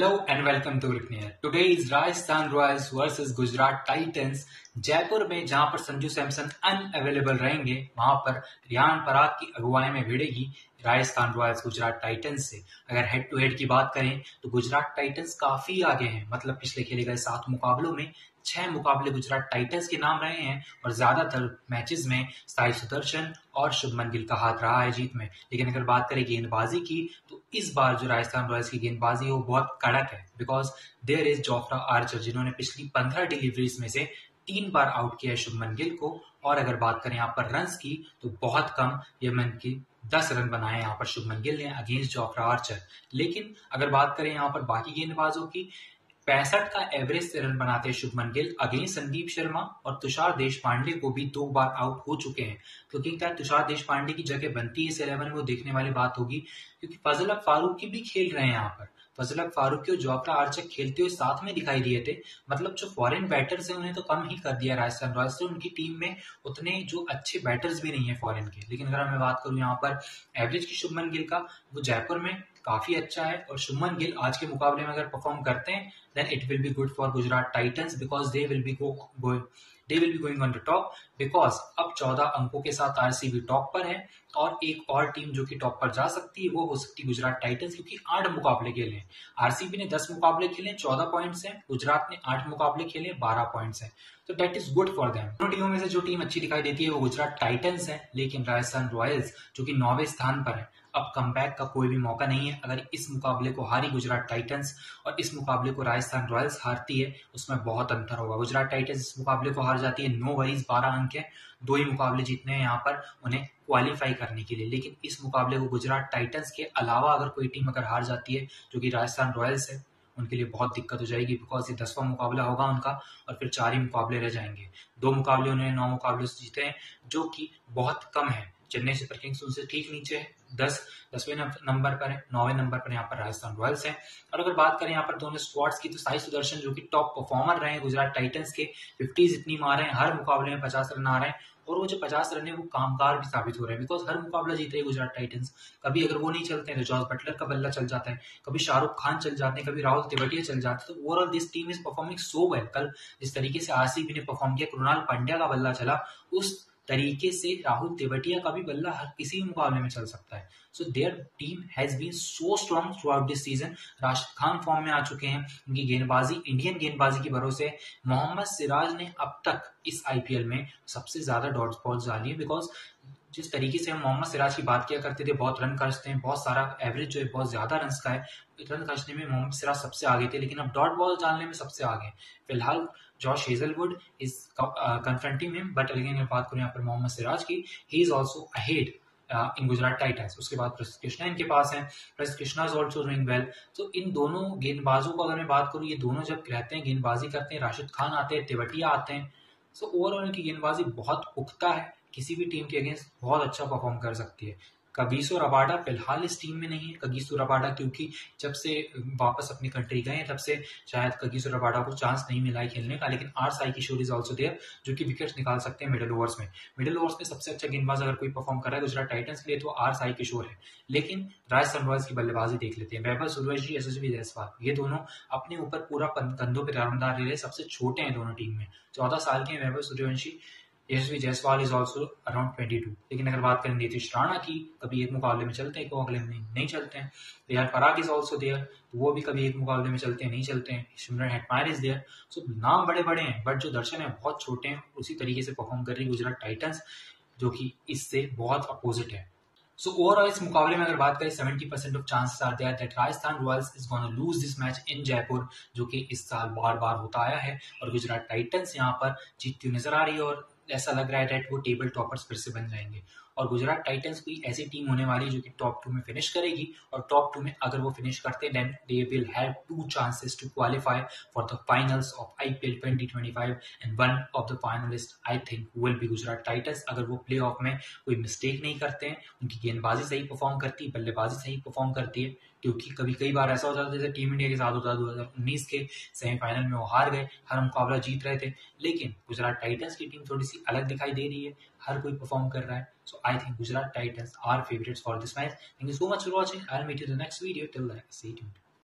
Hello and welcome to Cricket. Today is Rajasthan Royals versus Gujarat Titans. Jaipur में जहां पर Sanju Samson unavailable रहेंगे, वहां पर रियान पराग की अगुवाई में भिड़ेगी राजस्थान रॉयल्स गुजरात टाइटंस से। अगर हेड टू हेड की बात करें तो गुजरात टाइटंस काफी आगे हैं। मतलब पिछले खेले गए 7 मुकाबलों में 6 मुकाबले गुजरात टाइटंस के नाम रहे हैं और ज्यादातर मैचेस में साई सुदर्शन और शुभमन गिल का हाथ रहा है जीत में। लेकिन अगर बात करें गेंदबाजी की तो इस बार जो राजस्थान रॉयल्स की गेंदबाजी है वो बहुत कड़क है, because there is Jofra Archer जिन्होंने पिछली 15 डिलीवरीज में से 3 बार आउट किया है शुभमन गिल को। और अगर बात करें यहाँ पर रन्स की तो बहुत कम यमन की 10 रन बनाए यहाँ पर शुभमन गिल ने अगेंस्ट जोफ्रा आर्चर। लेकिन अगर बात करें यहाँ पर बाकी गेंदबाजों की, 65 का एवरेज से रन बनाते हैं शुभमन गिल अगेंस्ट संदीप शर्मा और तुषार देशपांडे को भी 2 बार आउट हो चुके हैं। क्योंकि क्या तुषार देशपांडे की जगह बनती है इस 11 में, वो देखने वाली बात होगी, क्योंकि फजल हक फारूकी भी खेल रहे हैं यहाँ पर। फजल हक फारूकी और जोफ्रा आर्चर खेलते हुए साथ में दिखाई दिए थे। मतलब जो फॉरेन बैटर्स हैं उन्हें तो कम ही कर दिया राजस्थान रॉयल्स से। उनकी टीम में उतने जो अच्छे बैटर्स भी नहीं है फॉरेन के। लेकिन अगर मैं बात करूं यहाँ पर एवरेज की शुभमन गिल का, वो जयपुर में काफी अच्छा है। और शुभमन गिल आज के मुकाबले में अगर परफॉर्म करते हैं then it will be good for Gujarat Titans because they will be going on the top, because अब 14 अंकों के साथ आरसीबी टॉप पर है और एक और टीम जो कि टॉप पर जा सकती है वो हो सकती है गुजरात टाइटंस, क्योंकि 8 मुकाबले खेले हैं। आरसीबी ने 10 मुकाबले खेले 14 पॉइंट्स हैं, गुजरात ने 8 मुकाबले खेले 12 पॉइंट्स हैं। तो that is good for them. दोनों टीमों में से जो टीम अच्छी दिखाई देती है वो गुजरात टाइटंस है। लेकिन राजस्थान रॉयल्स जो कि 9वें स्थान पर है, अब कमबैक का कोई भी मौका नहीं है। अगर इस मुकाबले को हारी गुजरात टाइटंस और इस मुकाबले को राजस्थान रॉयल्स हारती है, उसमें बहुत अंतर होगा। गुजरात टाइटंस इस मुकाबले को हार जाती है, 9 वरीज 12 अंक है, 2 ही मुकाबले जीतने हैं यहाँ पर उन्हें क्वालिफाई करने के लिए। लेकिन इस मुकाबले को गुजरात टाइटंस के अलावा अगर कोई टीम अगर हार जाती है जो कि राजस्थान रॉयल्स है, उनके लिए बहुत दिक्कत हो जाएगी, बिकॉज ये 10वां मुकाबला होगा उनका और फिर 4 ही मुकाबले रह जाएंगे। 2 मुकाबले उन्होंने 9 मुकाबले से जीते हैं, जो कि बहुत कम है। चेन्नई सुपर किंग्स उनसे ठीक नीचे है, 10वें नंबर पर है, 9वें नंबर पर यहाँ पर राजस्थान रॉयल्स है। और अगर बात करें यहाँ पर दोनों स्क्वाड्स की तो साई सुदर्शन जो कि टॉप परफॉर्मर रहे हैं गुजरात टाइटंस के, 50 इतनी मारे हैं, हर मुकाबले में 50 रन आ रहे हैं। और वो जो 50 रन है वो कामगार भी साबित हो रहे हैं, बिकॉज हर मुकाबला जीत रही है गुजरात टाइटंस। कभी अगर वो नहीं चलते हैं तो जॉस बटलर का बल्ला चल जाता है, कभी शाहरुख खान चल जाते हैं, कभी राहुल तेवटिया चल जाते हैं। तो overall this team is performing so well. कल जिस तरीके से आरसीबी ने परफॉर्म किया, कृणाल पांड्या का बल्ला चला, उस तरीके से राहुल तेवटिया का भी बल्ला हर किसी मुकाबले में चल सकता है। So their team has been so strong throughout this season. Rashid Khan form में आ चुके हैं, उनकी गेंदबाजी इंडियन गेंदबाजी के भरोसे। मोहम्मद सिराज ने अब तक इस आईपीएल में सबसे ज्यादा डॉट बॉल्स डाली है, बिकॉज जिस तरीके से हम मोहम्मद सिराज की बात किया करते थे, बहुत रन खर्चते हैं, बहुत सारा एवरेज जो है बहुत ज्यादा रन का है, रन खर्चने में मोहम्मद सिराज सबसे आगे थे। लेकिन अब डॉट बॉल डालने में सबसे आगे हैं। फिलहाल Josh Hazlewood is confronting him, but again बात करें यहाँ पर मोहम्मद सिराज की, he is also ahead in Gujarat Titans. उसके बाद प्रसिद्ध कृष्णा इनके पास है, प्रसिद्ध Krishna is also doing well. तो इन दोनों गेंदबाजों को अगर मैं बात करूँ, ये दोनों जब रहते हैं गेंदबाजी करते हैं, राशिद खान आते हैं, तेवटिया आते हैं, सो ओवरऑल इनकी गेंदबाजी बहुत पुख्ता है, किसी भी टीम के अगेंस्ट बहुत अच्छा परफॉर्म कर सकती है। कगिसो रबाडा फिलहाल इस टीम में नहीं है। कगिसो रबाडा क्योंकि जब से वापस अपनी कंट्री गए तब से शायद कगिसो रबाडा को चांस नहीं मिला है खेलने का। लेकिन R Sai Kishore is also there, जो कि विकेट्स निकाल सकते हैं मिडिल ओवर्स में। मिडिल ओवर्स में सबसे अच्छा गेंदबाज अगर कोई परफॉर्म कर रहा है गुजरात टाइटंस के लिए तो आर साई किशोर है। लेकिन राजस्थान रॉयल्स की बल्लेबाजी देख लेते हैं। वैभव सूर्यवंशी, यशस्वी जायसवाल, ये दोनों अपने ऊपर पूरा कंधों पर दारोमदार ले रहे, सबसे छोटे हैं दोनों टीम में, 14 साल के हैं वैभव सूर्यवंशी। यशस्वी जायसवाल इज ऑल्सो अराउंड 22। लेकिन अगर बात करें नीतीश राणा की, कभी एक मुकाबले में चलते हैं तो अगले में नहीं चलते हैं। Riyan Parag is also there, तो वो भी कभी एक मुकाबले में चलते हैं नहीं चलते हैं। Shimron Hetmyer is there. So नाम बड़े बड़े हैं, बट जो दर्शन है बहुत छोटे हैं। उसी तरीके से परफॉर्म कर रही गुजरात टाइटंस, जो कि इससे बहुत अपोजिट है। सो ओवरऑल इस मुकाबले में अगर बात करें 70% of chances are there that Rajasthan Royals is gonna lose this match in Jaipur, जो कि इस साल बार बार होता आया है। और गुजरात टाइटंस यहाँ पर जीतती हुई नजर आ रही है और ऐसा लग रहा है दैट वो टेबल टॉपर्स फिर से बन जाएंगे। और गुजरात टाइटंस कोई ऐसी टीम होने वाली है जो कि टॉप 2 में फिनिश करेगी। और टॉप 2 में अगर वो फिनिश करते हैं then they will have 2 chances to qualify for the finals of IPL 2025 and one of the finalist I think will be Gujarat Titans. अगर वो प्ले ऑफ में कोई मिस्टेक नहीं करते हैं, उनकी गेंदबाजी सही परफॉर्म करती है, बल्लेबाजी सही परफॉर्म करती है। क्योंकि कई बार ऐसा हो जाता है जैसे टीम इंडिया के साथ होता है 2019 के सेमीफाइनल में वो हार गए, हर मुकाबला जीत रहे थे। लेकिन गुजरात टाइटंस की टीम थोड़ी सी अलग दिखाई दे रही है, हर कोई परफॉर्म कर रहा है। So I think Gujarat Titans are favourites for this match. Thank you so much for watching. I will meet you in the next video. Till then stay tuned.